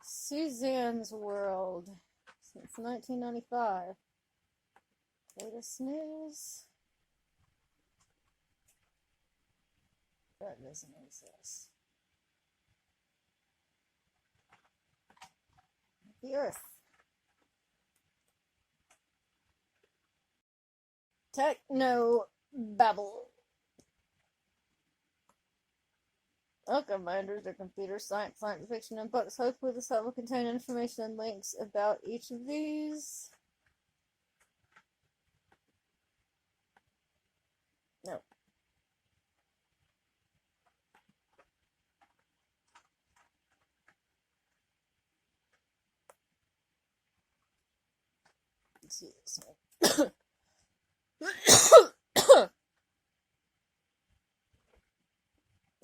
Suzanne's World since 1995. Latest news. That doesn't exist. The Earth. Techno Babble. Welcome, minders of computer science, science fiction, and books. Hopefully this site will contain information and links about each of these. No. Let's see this one.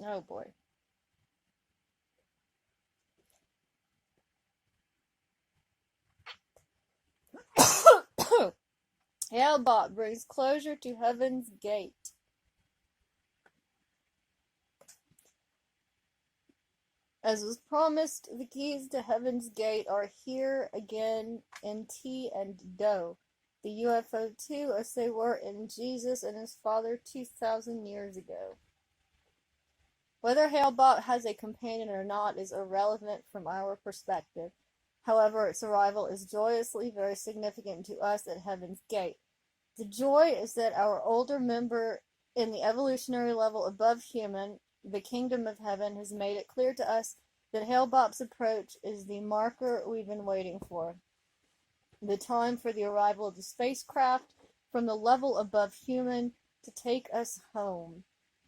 Oh boy. Hale-Bopp brings closure to Heaven's Gate. As was promised, the keys to Heaven's Gate are here again in T and Do, the UFO too, as they were in Jesus and his Father 2,000 years ago. Whether Hale-Bopp has a companion or not is irrelevant from our perspective. However, its arrival is joyously very significant to us at Heaven's Gate. The joy is that our older member in the evolutionary level above human, the kingdom of heaven, has made it clear to us that Hale-Bopp's approach is the marker we've been waiting for. The time for the arrival of the spacecraft from the level above human to take us home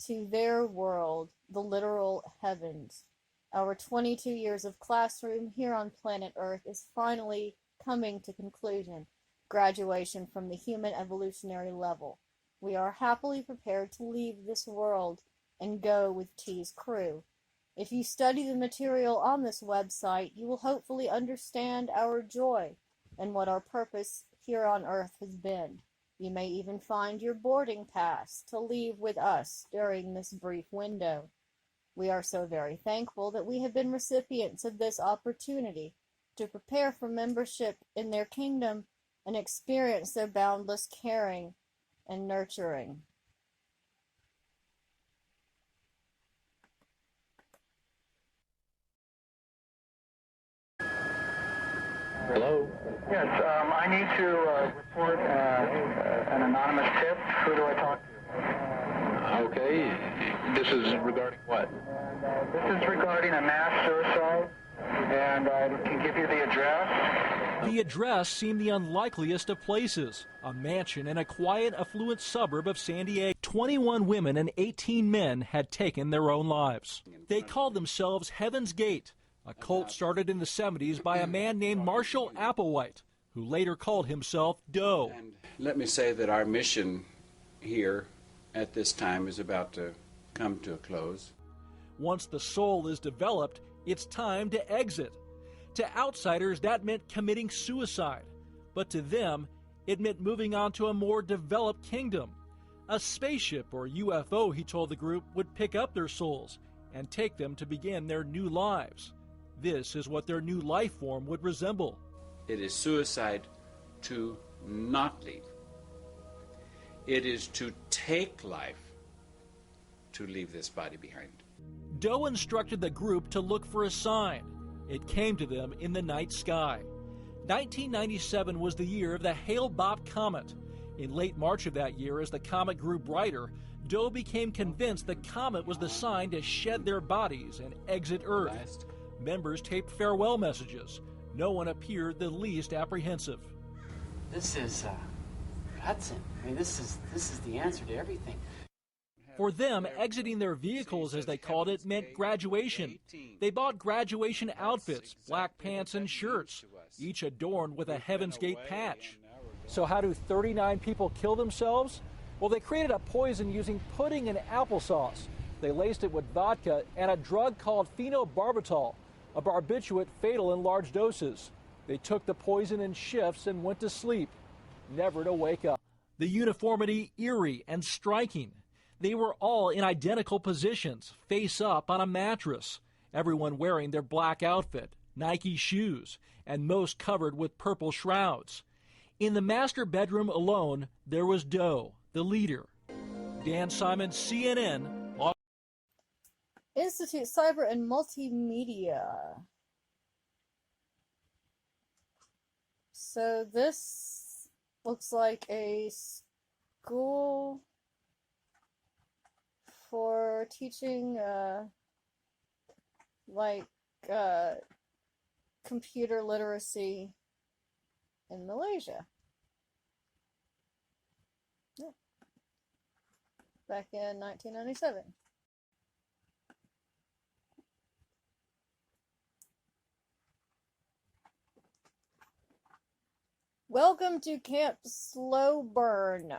to their world, the literal heavens. Our 22 years of classroom here on planet Earth is finally coming to conclusion. Graduation from the human evolutionary level. We are happily prepared to leave this world and go with T's crew. If you study the material on this website, you will hopefully understand our joy and what our purpose here on Earth has been. You may even find your boarding pass to leave with us during this brief window. We are so very thankful that we have been recipients of this opportunity to prepare for membership in their kingdom and experience their boundless caring and nurturing. Hello? Yes, I need to report an anonymous tip. Who do I talk to? Okay. This is regarding what? This is regarding a mass suicide, and I can give you the address. The address seemed the unlikeliest of places, a mansion in a quiet, affluent suburb of San Diego. 21 women and 18 men had taken their own lives. They called themselves Heaven's Gate, a cult started in the 70s by a man named Marshall Applewhite, who later called himself Doe. And let me say that our mission here at this time is about to come to a close. Once the soul is developed, it's time to exit. To outsiders, that meant committing suicide. But to them, it meant moving on to a more developed kingdom. A spaceship or UFO, he told the group, would pick up their souls and take them to begin their new lives. This is what their new life form would resemble. It is suicide to not leave. It is to take life to leave this body behind. Doe instructed the group to look for a sign. It came to them in the night sky. 1997 was the year of the Hale-Bopp comet. In late March of that year, as the comet grew brighter, Doe became convinced the comet was the sign to shed their bodies and exit Earth. Members taped farewell messages. No one appeared the least apprehensive. This is Hudson. I mean, this is the answer to everything. For them, exiting their vehicles, as they called it, meant graduation. They bought graduation outfits, black pants and shirts, each adorned with a Heaven's Gate patch. So how do 39 people kill themselves? Well, they created a poison using pudding and applesauce. They laced it with vodka and a drug called phenobarbital, a barbiturate fatal in large doses. They took the poison in shifts and went to sleep, never to wake up. The uniformity eerie and striking. They were all in identical positions, face up on a mattress, everyone wearing their black outfit, Nike shoes, and most covered with purple shrouds. In the master bedroom alone, there was Doe, the leader. Dan Simon, CNN. Institute Cyber and Multimedia. So this looks like a school for teaching computer literacy in Malaysia. Yeah. Back in 1997. Welcome to Camp Slow Burn.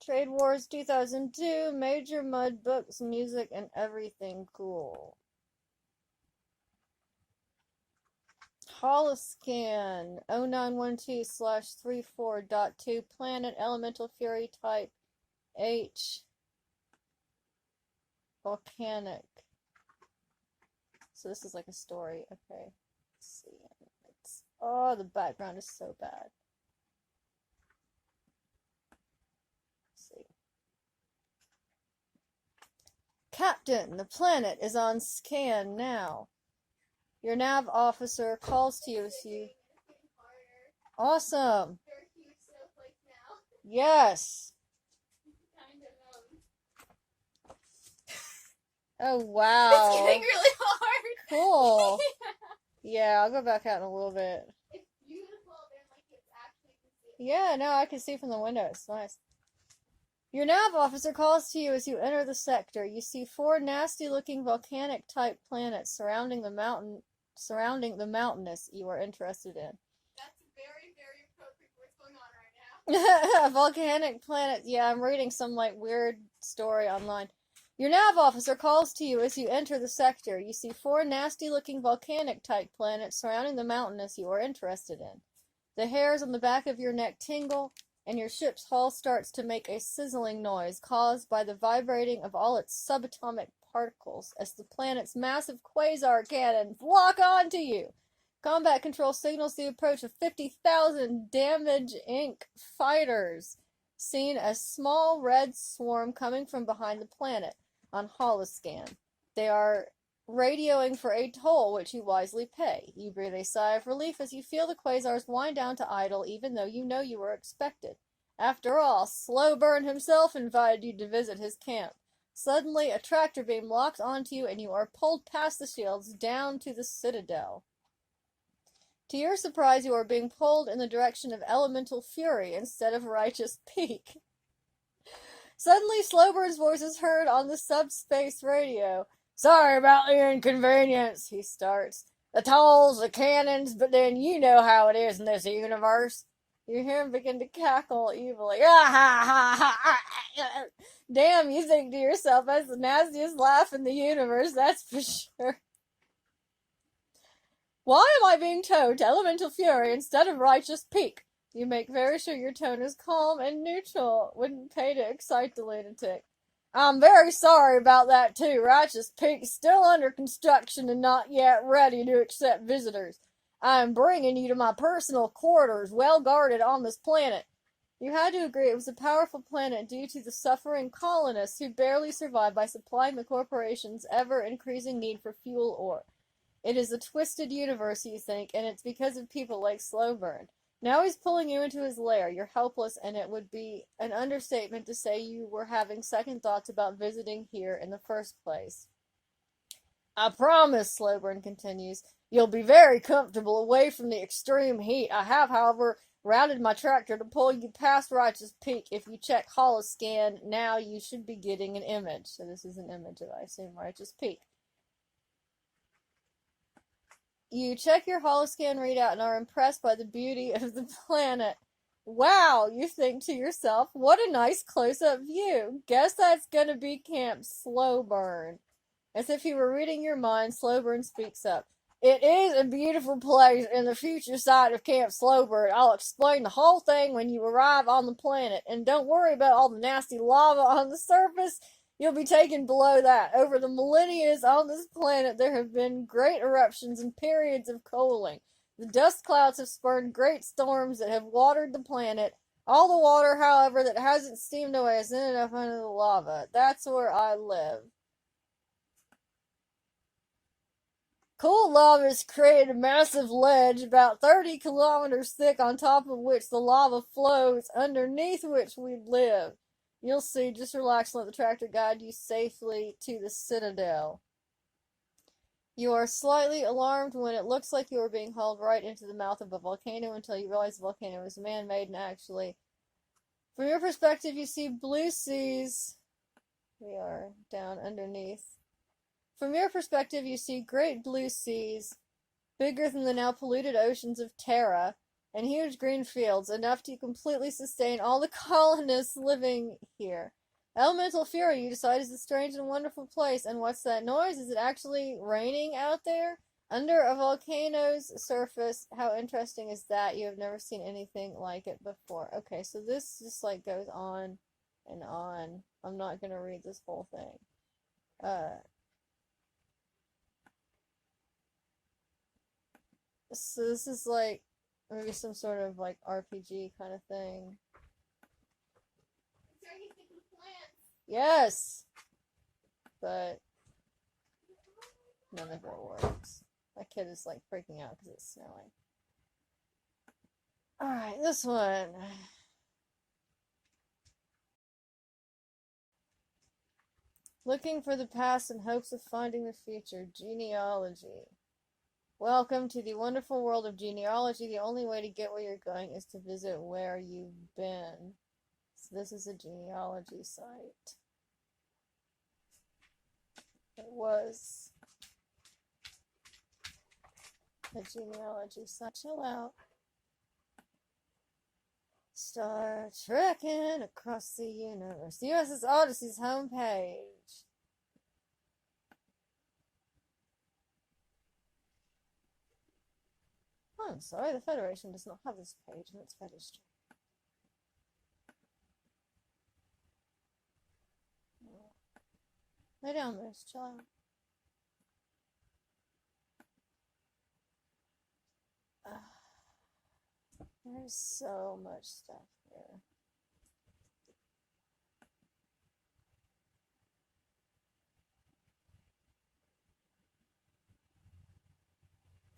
Trade Wars 2002, major mud books, music, and everything cool. Holoscan 0912/34.2 Planet Elemental Fury Type H Volcanic. So this is like a story. Okay. Let's see. Oh, the background is so bad. Captain, the planet is on scan now. Your nav officer calls to you as you... Awesome. Yes. Oh, wow. It's getting really hard. Cool. Yeah, I'll go back out in a little bit. It's beautiful. Then, like, it's actually... Yeah, no, I can see from the window. It's nice. Your nav officer calls to you as you enter the sector. You see 4 nasty-looking volcanic-type planets surrounding the mountainous you are interested in. That's very, very appropriate for what's going on right now. Volcanic planet. Yeah, I'm reading some, like, weird story online. Your nav officer calls to you as you enter the sector. You see 4 nasty-looking volcanic-type planets surrounding the mountainous you are interested in. The hairs on the back of your neck tingle, and your ship's hull starts to make a sizzling noise caused by the vibrating of all its subatomic particles as the planet's massive quasar cannons lock onto you. Combat control signals the approach of 50,000 Damage Inc. fighters, seen as small red swarm coming from behind the planet on Holoscan. They are radioing for a toll, which you wisely pay. You breathe a sigh of relief as you feel the quasars wind down to idle, even though you know you were expected. After all, Slow Burn himself invited you to visit his camp. Suddenly, a tractor beam locks onto you, and you are pulled past the shields down to the Citadel. To your surprise, you are being pulled in the direction of Elemental Fury instead of Righteous Peak. Suddenly, Slowburn's voice is heard on the subspace radio. "Sorry about the inconvenience," he starts. "The tolls, the cannons, but then you know how it is in this universe." You hear him begin to cackle evilly. Damn, you think to yourself, that's the nastiest laugh in the universe, that's for sure. Why am I being towed to Elemental Fury instead of Righteous Peak? You make very sure your tone is calm and neutral. Wouldn't pay to excite the lunatic. "I'm very sorry about that too. Righteous Peak is still under construction and not yet ready to accept visitors. I am bringing you to my personal quarters, well guarded on this planet." You had to agree it was a powerful planet due to the suffering colonists who barely survive by supplying the corporation's ever-increasing need for fuel ore. It is a twisted universe, you think, and it's because of people like Slowburn. Now he's pulling you into his lair. You're helpless, and it would be an understatement to say you were having second thoughts about visiting here in the first place. "I promise," Slowburn continues, "you'll be very comfortable away from the extreme heat. I have, however, routed my tractor to pull you past Righteous Peak. If you check Holoscan now, you should be getting an image." So this is an image of, I assume, Righteous Peak. You check your Holoscan readout and are impressed by the beauty of the planet. "Wow," you think to yourself, "what a nice close-up view. Guess that's gonna be Camp Slowburn." As if he were reading your mind, Slowburn speaks up. "It is a beautiful place in the future site of Camp Slowburn. I'll explain the whole thing when you arrive on the planet. And don't worry about all the nasty lava on the surface. You'll be taken below that. Over the millennia on this planet, there have been great eruptions and periods of cooling. The dust clouds have spurned great storms that have watered the planet. All the water, however, that hasn't steamed away has ended up under the lava. That's where I live. Cool lava has created a massive ledge about 30 kilometers thick on top of which the lava flows, underneath which we live. You'll see. Just relax and let the tractor guide you safely to the citadel. You are slightly alarmed when it looks like you are being hauled right into the mouth of a volcano until you realize the volcano is man-made and actually, from your perspective, you see blue seas. We are down underneath. From your perspective, you see great blue seas, bigger than the now polluted oceans of Terra, and huge green fields, enough to completely sustain all the colonists living here. Elemental Fury, you decide, is a strange and wonderful place. And what's that noise? Is it actually raining out there? Under a volcano's surface. How interesting is that? You have never seen anything like it before. Okay, so this just like goes on and on. I'm not going to read this whole thing. So this is like maybe some sort of like RPG kind of thing. Is there anything with plants? Yes! But none of it works. My kid is like freaking out because it's snowing. Alright, this one. Looking for the past in hopes of finding the future. Genealogy. Welcome to the wonderful world of genealogy. The only way to get where you're going is to visit where you've been. So this is a genealogy site. It was a genealogy site. Chill out. Start trekking across the universe. The USS Odyssey's homepage. Oh, I'm sorry, the Federation does not have this page in its registry. Lay down, Moose. Chill out. There's so much stuff here.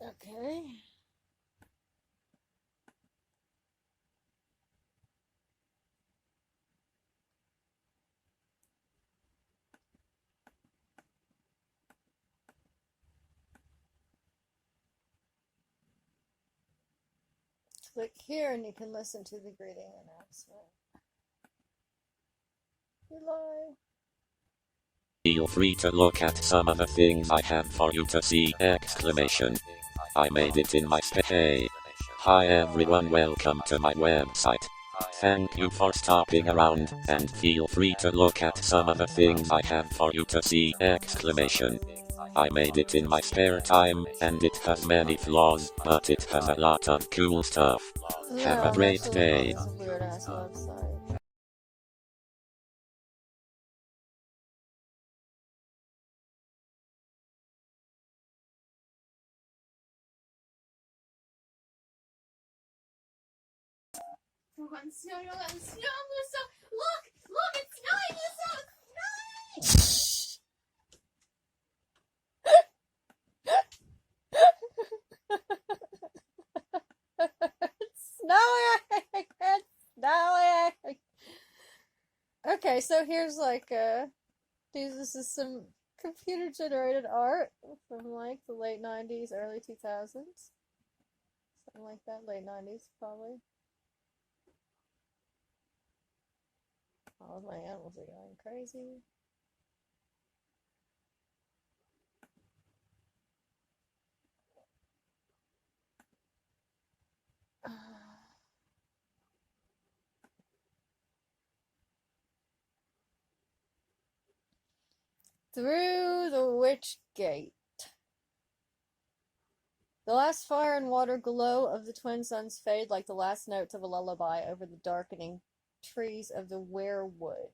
Okay. Click here and you can listen to the greeting announcement. Goodbye. Feel free to look at some of the things I have for you to see! I made it in my space. Hi everyone, welcome to my website. Thank you for stopping around, and feel free to look at some of the things I have for you to see! I made it in my spare time, and it has many flaws, but it has a lot of cool stuff. Have a great day. It's a weird ass website. Snow, Musso! Look! Look, it's snowing, Musso! It's It's snowing! It's snowing! Okay, so here's like this is some computer generated art from like the late 90s, early 2000s. Something like that, late 90s probably. All of my animals are going crazy. Through the Witch Gate. The last fire and water glow of the twin suns fade like the last notes of a lullaby over the darkening trees of the weirwood.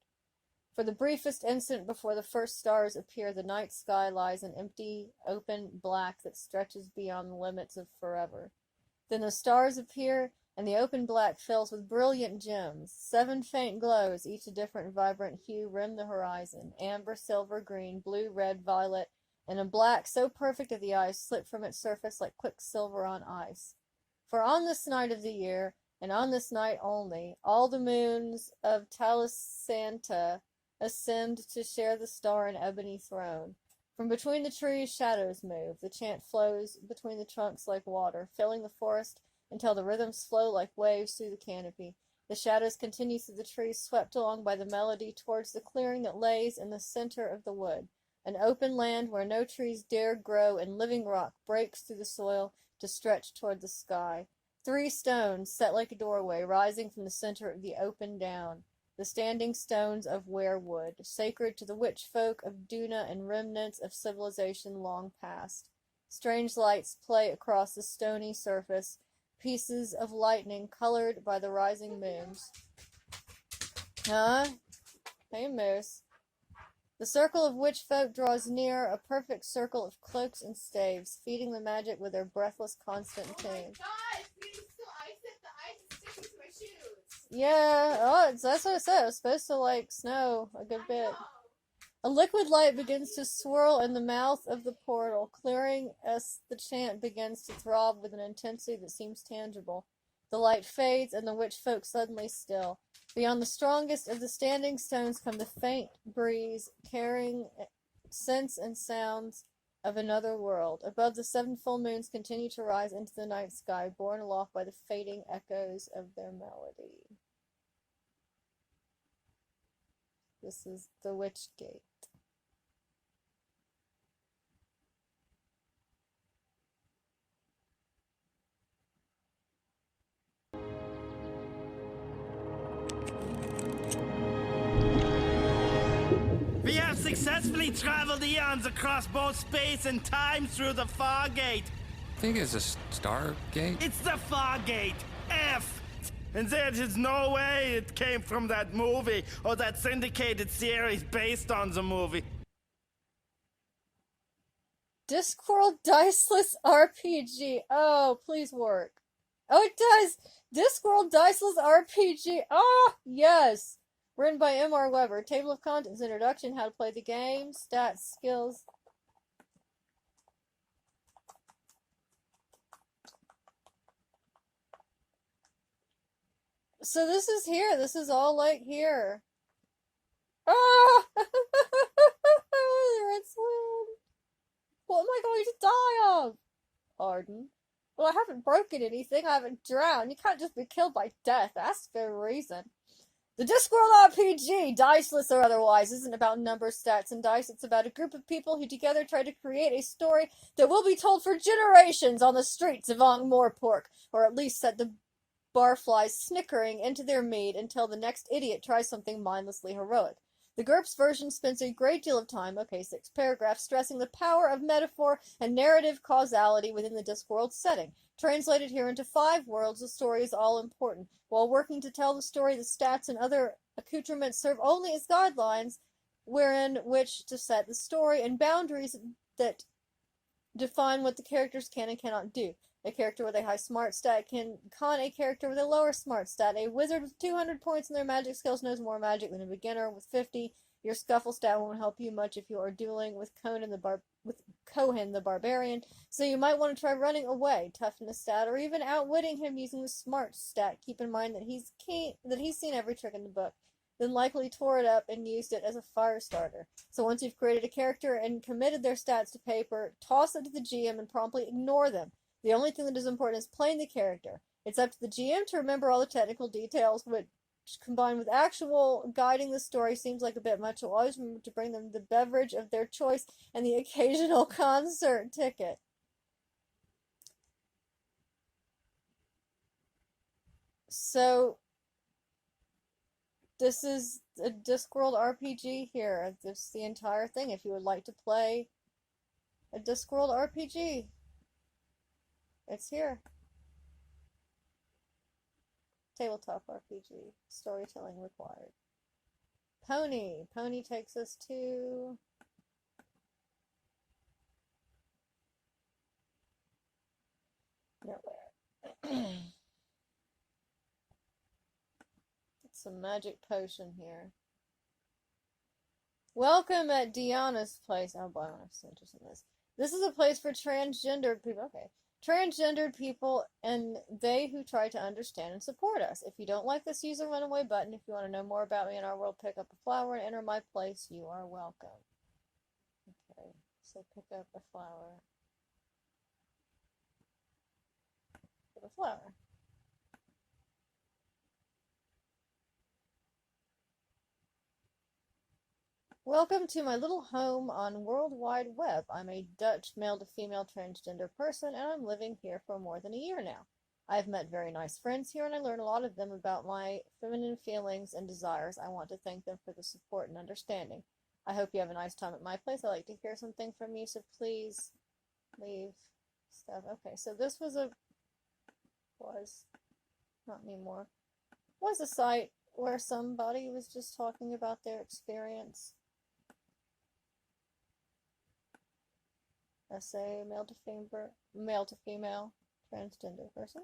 For the briefest instant before the first stars appear, the night sky lies an empty, open black that stretches beyond the limits of forever. Then the stars appear, and the open black fills with brilliant gems. 7 faint glows, each a different vibrant hue, rim the horizon: amber, silver, green, blue, red, violet, and a black so perfect that the eyes slip from its surface like quicksilver on ice. For on this night of the year, and on this night only, all the moons of Talisanta ascend to share the star and ebony throne. From between the trees shadows move. The chant flows between the trunks like water, filling the forest until the rhythms flow like waves through the canopy. The shadows continue through the trees, swept along by the melody, towards the clearing that lays in the center of the wood, an open land where no trees dare grow, and living rock breaks through the soil to stretch toward the sky. 3 stones, set like a doorway, rising from the center of the open down. The standing stones of weirwood, sacred to the witch folk of Duna and remnants of civilization long past. Strange lights play across the stony surface, pieces of lightning colored by the rising moons. Huh? Hey, Moose. The circle of witch folk draws near, a perfect circle of cloaks and staves, feeding the magic with their breathless, constant Oh my tune. gosh, we still ice it. The ice is sticking to my shoes. Yeah, that's what I said. It was supposed to, snow a good bit. I know. A liquid light begins to swirl in the mouth of the portal, clearing as the chant begins to throb with an intensity that seems tangible. The light fades, and the witch folk suddenly still. Beyond the strongest of the standing stones come the faint breeze, carrying scents and sounds of another world. Above, the 7 full moons continue to rise into the night sky, borne aloft by the fading echoes of their melody. This is the Witch Gate. We have successfully traveled eons across both space and time through the Fargate. I think it's a Stargate. It's the Fargate. F. And there is no way it came from that movie or that syndicated series based on the movie. Discworld Diceless RPG. Oh, please work. Oh, it does! Discworld Diceless RPG. Oh, yes! Written by M.R. Weber. Table of contents, introduction, how to play the game, stats, skills. So this is here. This is all like here. Ah! Red Slim. What am I going to die of? Arden. Well, I haven't broken anything. I haven't drowned. You can't just be killed by death. That's the reason. The Discworld RPG, diceless or otherwise, isn't about numbers, stats, and dice. It's about a group of people who together try to create a story that will be told for generations on the streets of Ankh-Morpork, or at least set the barflies snickering into their mead until the next idiot tries something mindlessly heroic. The GURPS version spends a great deal of time, okay, 6 paragraphs, stressing the power of metaphor and narrative causality within the Discworld setting. Translated here into 5 worlds, the story is all important. While working to tell the story, the stats and other accoutrements serve only as guidelines wherein which to set the story and boundaries that define what the characters can and cannot do. A character with a high smart stat can con a character with a lower smart stat. A wizard with 200 points in their magic skills knows more magic than a beginner with 50. Your scuffle stat won't help you much if you are dueling with Cohen the Barbarian, so you might want to try running away, toughness stat, or even outwitting him using the smart stat. Keep in mind that he's seen every trick in the book, then likely tore it up and used it as a fire starter. So once you've created a character and committed their stats to paper, toss it to the GM and promptly ignore them. The only thing that is important is playing the character. It's up to the GM to remember all the technical details, which combined with actual guiding the story seems like a bit much. So always remember to bring them the beverage of their choice and the occasional concert ticket. So this is a Discworld RPG here. This is the entire thing. If you would like to play a Discworld RPG, it's here. Tabletop RPG. Storytelling required. Pony. Pony takes us to... nowhere. It's a magic potion here. Welcome at Deanna's place. Oh boy, I'm so interested in this. This is a place for transgendered people. Okay. Transgendered people and they who try to understand and support us. If you don't like this, use the runaway button. If you want to know more about me and our world, pick up a flower and enter my place. You are welcome. Okay, so pick up a flower. Pick up a flower. Welcome to my little home on World Wide Web. I'm a Dutch male to female transgender person, and I'm living here for more than a year now. I've met very nice friends here, and I learned a lot of them about my feminine feelings and desires. I want to thank them for the support and understanding. I hope you have a nice time at my place. I'd like to hear something from you, so please leave stuff. Okay, so this was not anymore, was a site where somebody was just talking about their experience. Essay, male to female, transgender person.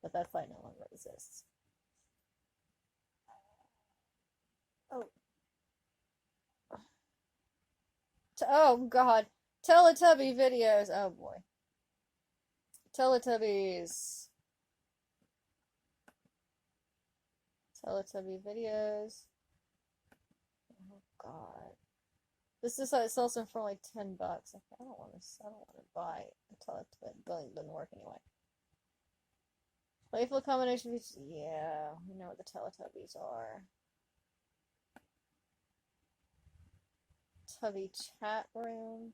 But that site no longer exists. Oh. Oh God. Teletubby videos. Oh boy. Teletubbies. Teletubby videos. Oh God. This is how it sells them for only $10. Okay, I don't want to buy a Teletubby. It doesn't work anyway. Playful combination features. Yeah, we know what the Teletubbies are. Tubby chat room.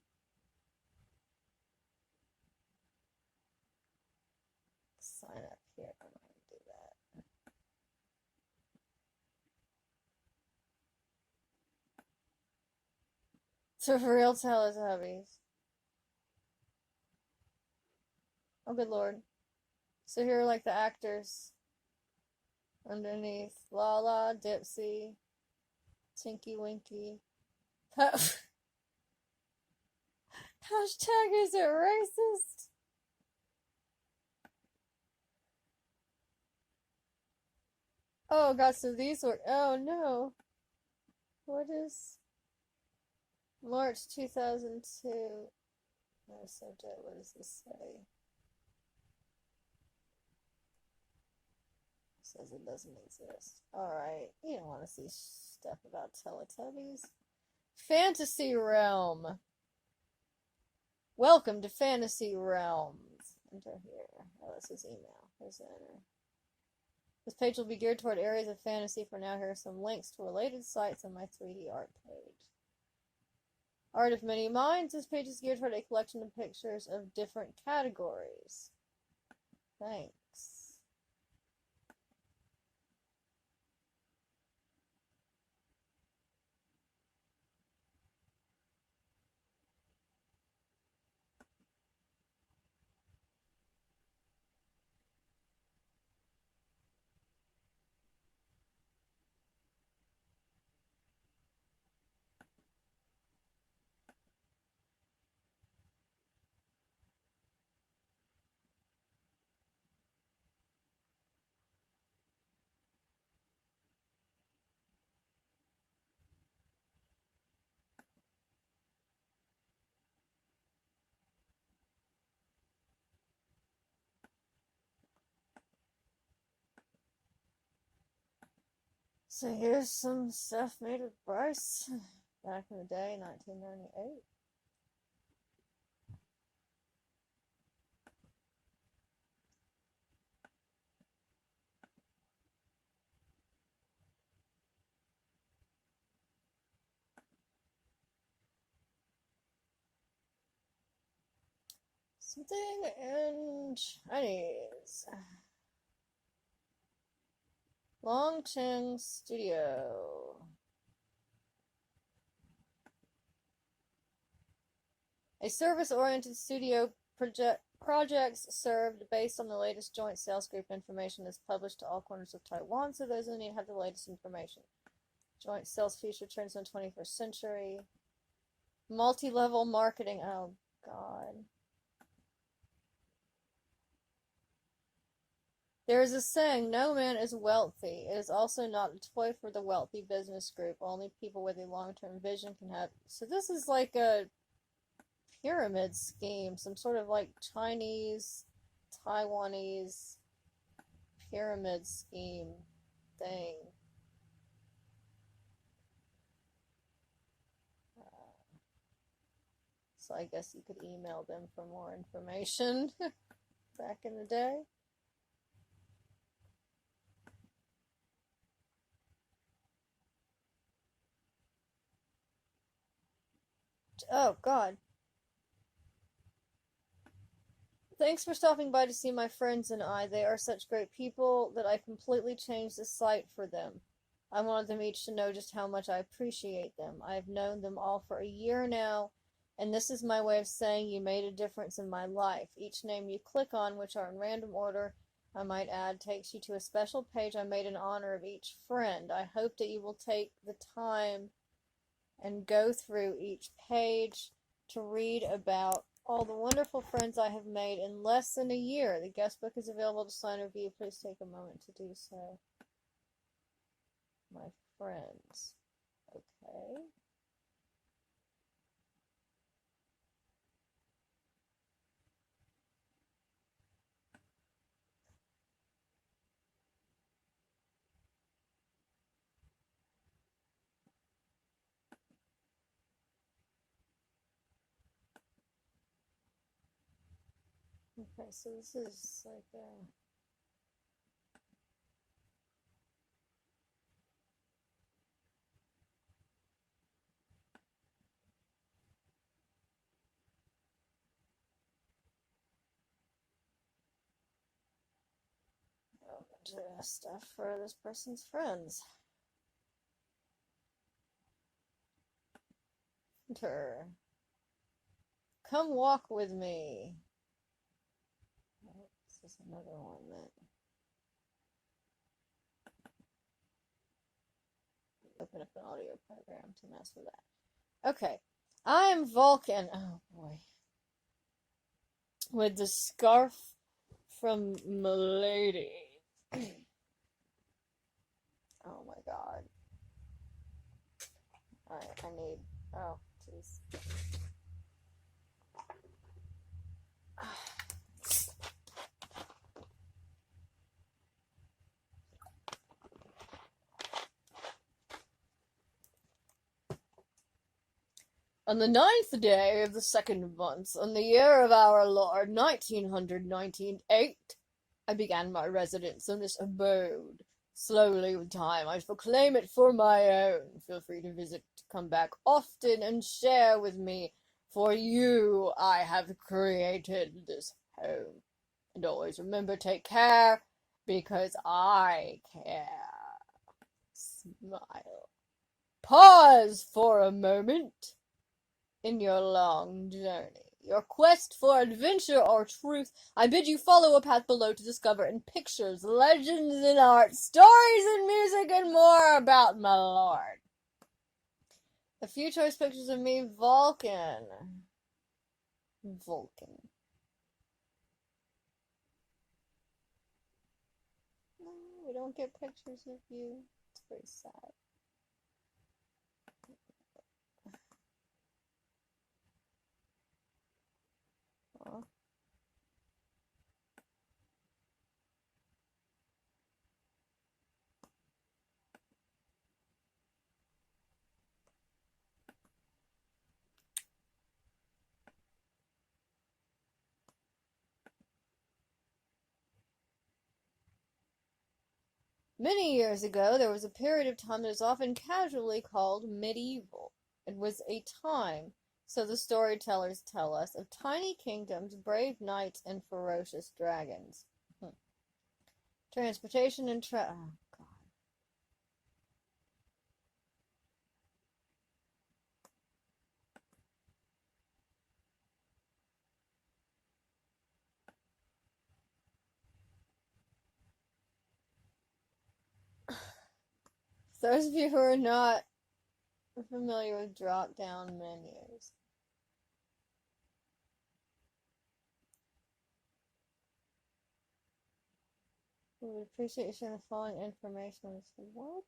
Sign up here. I'm not gonna do that. So for real Teletubbies. Oh good lord. So here are like the actors underneath. Lala, Dipsy, Tinky Winky. Hashtag is it racist? Oh god, so these were, oh no. What is March 2002? No subject, what does this say? It says it doesn't exist. Alright, you don't want to see stuff about Teletubbies. Fantasy Realm. Welcome to Fantasy Realms. Enter here. Oh, that's his email. Here's the enter. This page will be geared toward areas of fantasy. For now, here are some links to related sites on my 3D art page. Art of Many Minds. This page is geared toward a collection of pictures of different categories. Thanks. So here's some stuff made of Bryce back in the day, 1998. Something in Chinese. Longcheng Studio. A service-oriented studio projects served based on the latest joint sales group information is published to all corners of Taiwan, so those who need have the latest information. Joint sales feature trends in the 21st century. Multi-level marketing. Oh, God. There is a saying, no man is wealthy. It is also not a toy for the wealthy business group. Only people with a long-term vision can have. So this is like a pyramid scheme. Some sort of like Chinese, Taiwanese pyramid scheme thing. So I guess you could email them for more information back in the day. Oh, God. Thanks for stopping by to see my friends and I. They are such great people that I completely changed the site for them. I wanted them each to know just how much I appreciate them. I have known them all for a year now, and this is my way of saying you made a difference in my life. Each name you click on, which are in random order, I might add, takes you to a special page I made in honor of each friend. I hope that you will take the time and go through each page to read about all the wonderful friends I have made in less than a year. The guest book is available to sign or view. Please take a moment to do so. My friends. Okay. Okay, so this is like a... stuff for this person's friends. Enter. Come walk with me. Oh, this is another one that... Open up an audio program to mess with that. Okay. I am Vulcan. Oh boy. With the scarf from Milady. Oh my God. I need... Oh, jeez. On the 9th day of the 2nd month, in the year of our Lord, 1998, I began my residence in this abode. Slowly with time, I shall claim it for my own. Feel free to visit, come back often, and share with me. For you, I have created this home. And always remember, take care, because I care. Smile. Pause for a moment in your long journey. Your quest for adventure or truth, I bid you follow a path below to discover in pictures, legends and art, stories and music, and more about my lord. A few choice pictures of me, Vulcan. Vulcan. No, we don't get pictures of you. It's very sad. Huh? Many years ago, there was a period of time that is often casually called medieval. It was a time, so the storytellers tell us, of tiny kingdoms, brave knights, and ferocious dragons. Transportation and oh, God. those of you who are not familiar with drop-down menus. We would appreciate you sharing the following information with us. What?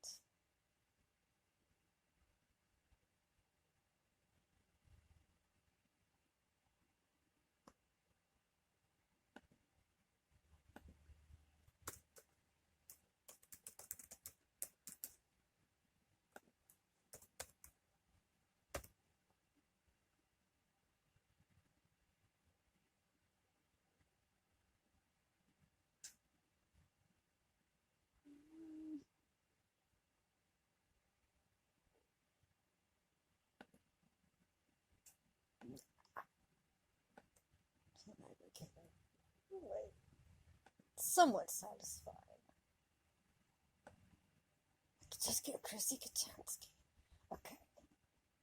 Wait. Somewhat satisfied. Just get Chrissy Kachansky. Okay.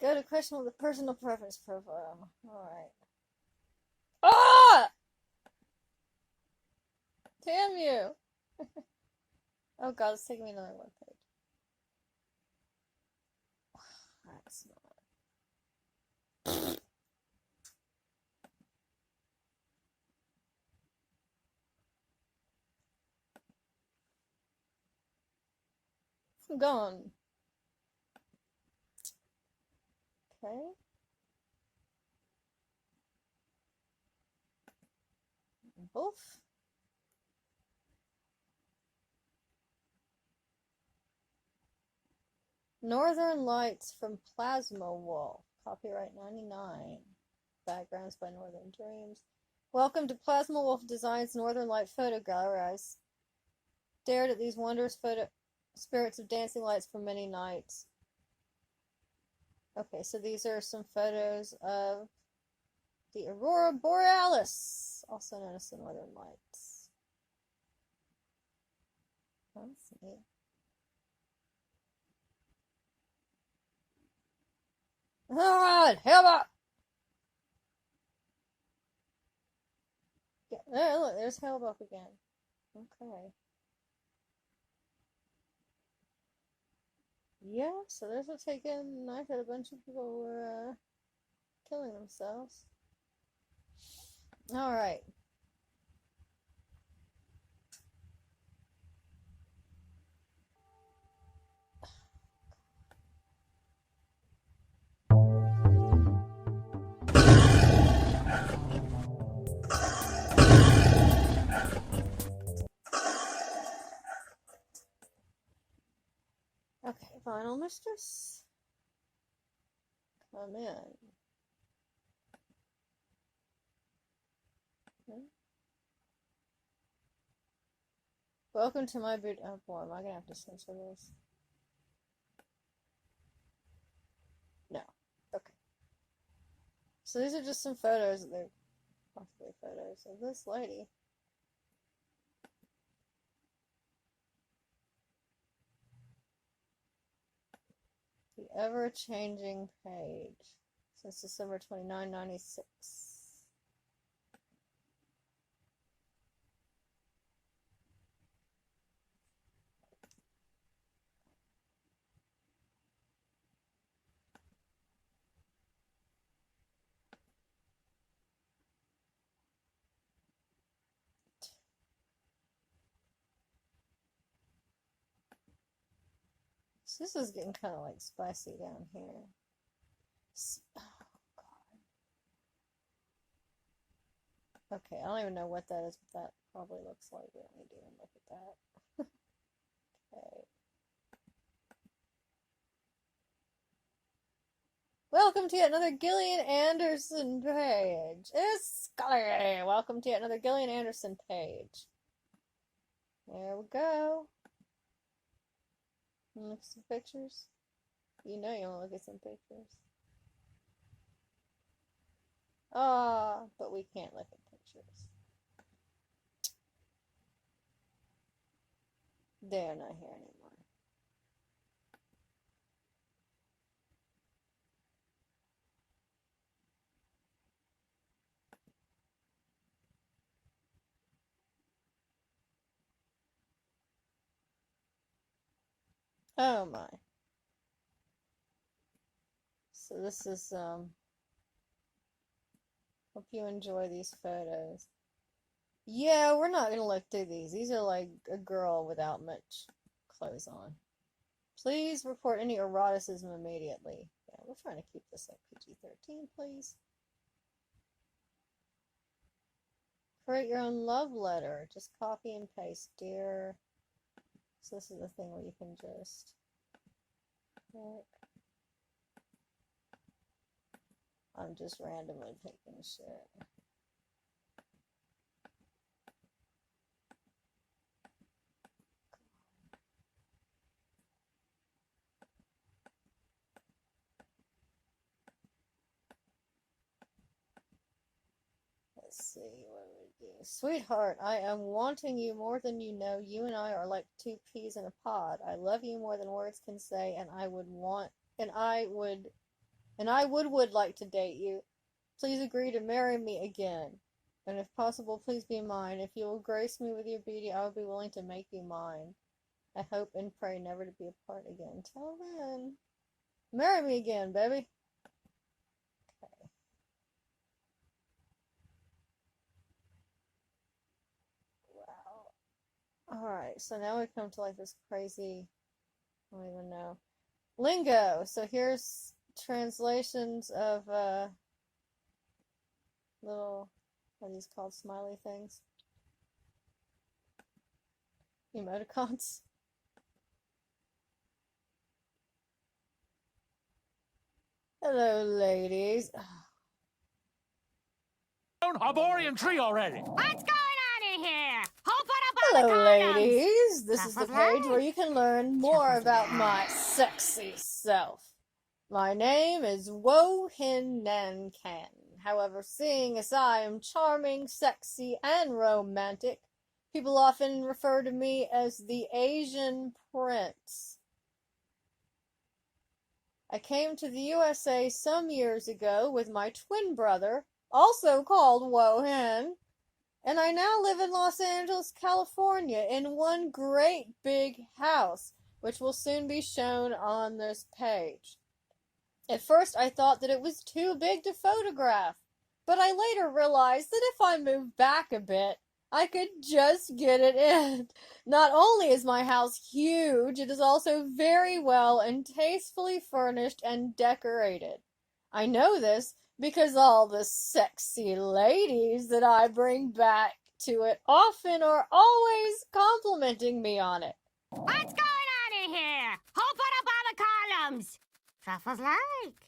Go to question with the personal preference profile. Alright. Ah! Damn you! Oh god, it's taking me another one page. That's not. I'm gone. Okay. Wolf. Northern Lights from Plasma Wolf. Copyright 99. Backgrounds by Northern Dreams. Welcome to Plasma Wolf Designs Northern Light Photo Gallery. I stared at these wondrous spirits of dancing lights for many nights. Okay, so these are some photos of the Aurora Borealis, also known as the Northern Lights. That's neat. God, help up! Yeah, there, look, there's Hellbuck again. Okay. Yeah, so there's a taken knife that a bunch of people were killing themselves. Alright. Okay, Vinyl Mistress. Come in. Okay. Welcome to my boot. Oh boy, am I gonna have to censor this? No. Okay. So these are just some photos. They're possibly photos of this lady. The ever-changing page since December 29, 96. So this is getting kind of like spicy down here. Oh, God. Okay, I don't even know what that is, but that probably looks like it. We do look at that. Okay. Welcome to yet another Gillian Anderson page. It's Scully. Welcome to yet another Gillian Anderson page. There we go. Look at some pictures. You know you want to look at some pictures. Ah, but we can't look at pictures. They're not here anymore. Oh my. So this is, hope you enjoy these photos. Yeah, we're not gonna look through these. These are like a girl without much clothes on. Please report any eroticism immediately. Yeah, we're trying to keep this like PG-13, please. Create your own love letter. Just copy and paste, dear. So this is the thing where you can just click. I'm just randomly picking shit. Let's see what we do. Sweetheart, I am wanting you more than you know. You and I are like two peas in a pod. I love you more than words can say, and I would like to date you. Please agree to marry me again. And if possible, please be mine. If you will grace me with your beauty, I will be willing to make you mine. I hope and pray never to be apart again. Till then, marry me again, baby. Okay. Wow. Alright, so now we come to like this crazy, I don't even know, lingo. So here's translations of little, what are these called, smiley things? Emoticons. Hello, ladies. Hyborian tree already. What's going on in here? Who put up all Hello, the condoms? ladies. This is the page where you can learn more about my sexy self. My name is Wo Hin Nan Kan. However, seeing as I am charming, sexy, and romantic, people often refer to me as the Asian Prince. I came to the USA some years ago with my twin brother, also called Wo Hin, and I now live in Los Angeles, California, in one great big house, which will soon be shown on this page. At first I thought that it was too big to photograph, but I later realized that if I moved back a bit, I could just get it in. Not only is my house huge, it is also very well and tastefully furnished and decorated. I know this because all the sexy ladies that I bring back to it often are always complimenting me on it. What's going on in here? Who put up all the columns? Truffles like.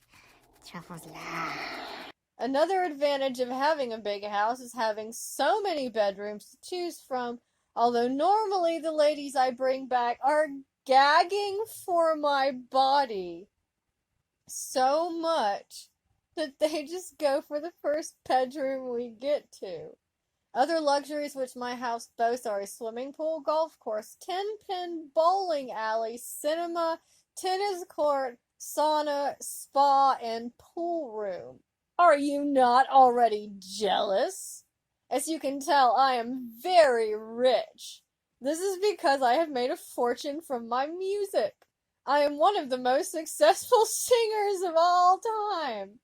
Truffles like. Another advantage of having a big house is having so many bedrooms to choose from, although normally the ladies I bring back are gagging for my body so much that they just go for the first bedroom we get to. Other luxuries which my house boasts are a swimming pool, golf course, 10-pin bowling alley, cinema, tennis court, sauna, spa, and pool room. Are you not already jealous? As you can tell, I am very rich. This is because I have made a fortune from my music. I am one of the most successful singers of all time.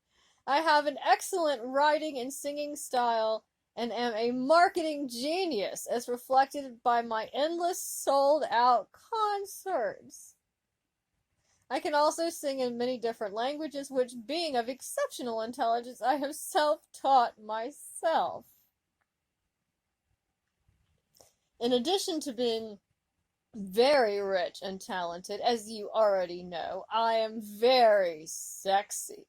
I have an excellent writing and singing style and am a marketing genius, as reflected by my endless sold-out concerts. I can also sing in many different languages, which, being of exceptional intelligence, I have self-taught myself. In addition to being very rich and talented, as you already know, I am very sexy.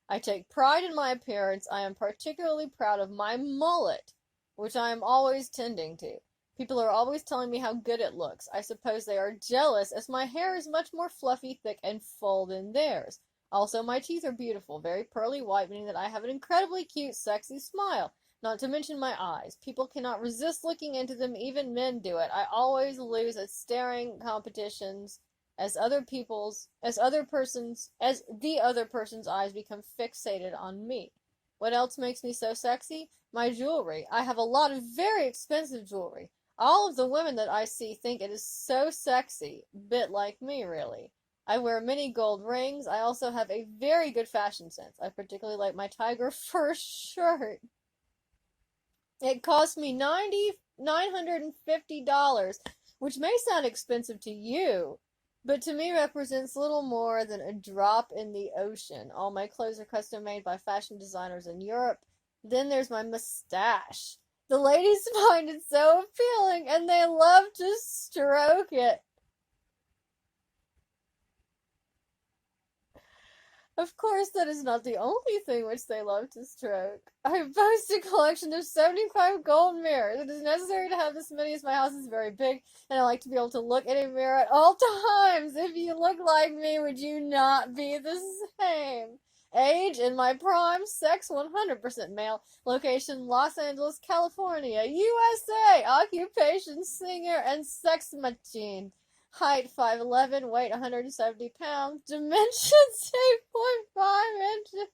I take pride in my appearance. I am particularly proud of my mullet, which I am always tending to. People are always telling me how good it looks. I suppose they are jealous, as my hair is much more fluffy, thick, and full than theirs. Also, my teeth are beautiful, very pearly white, meaning that I have an incredibly cute, sexy smile. Not to mention my eyes. People cannot resist looking into them, even men do it. I always lose at staring competitions as the other person's eyes become fixated on me. What else makes me so sexy? My jewelry. I have a lot of very expensive jewelry. All of the women that I see think it is so sexy, bit like me, really. I wear many gold rings. I also have a very good fashion sense. I particularly like my tiger fur shirt. It cost me $950, which may sound expensive to you, but to me represents little more than a drop in the ocean. All my clothes are custom made by fashion designers in Europe. Then there's my mustache. The ladies find it so appealing, and they love to stroke it. Of course, that is not the only thing which they love to stroke. I boast a collection of 75 gold mirrors. It is necessary to have this many as my house is very big, and I like to be able to look at a mirror at all times. If you look like me, would you not be the same? Age, in my prime. Sex, 100% male. Location, Los Angeles, California, USA. Occupation, singer and sex machine. Height 5'11", weight 170 pounds, dimensions 8.5 inches.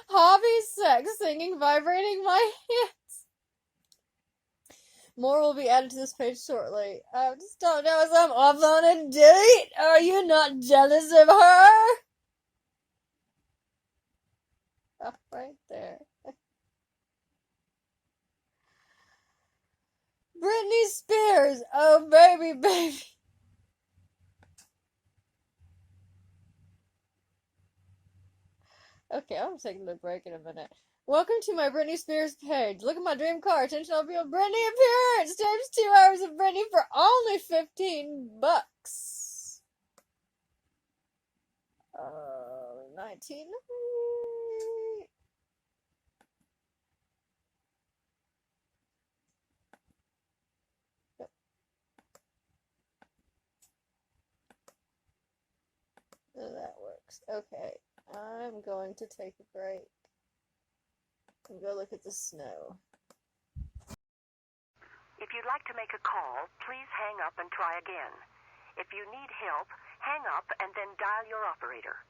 Hobby, sex, singing, vibrating my hands. More will be added to this page shortly. I just don't know as I'm off on a date. Are you not jealous of her? Oh, right there. Britney Spears, oh baby, baby. Okay, I'm taking a break in a minute. Welcome to my Britney Spears page. Look at my dream car. Attention, I'll be a Britney appearance. Times 2 hours of Britney for only $15. 19. That works. Okay, I'm going to take a break and go look at the snow. If you'd like to make a call, please hang up and try again. If you need help, hang up and then dial your operator.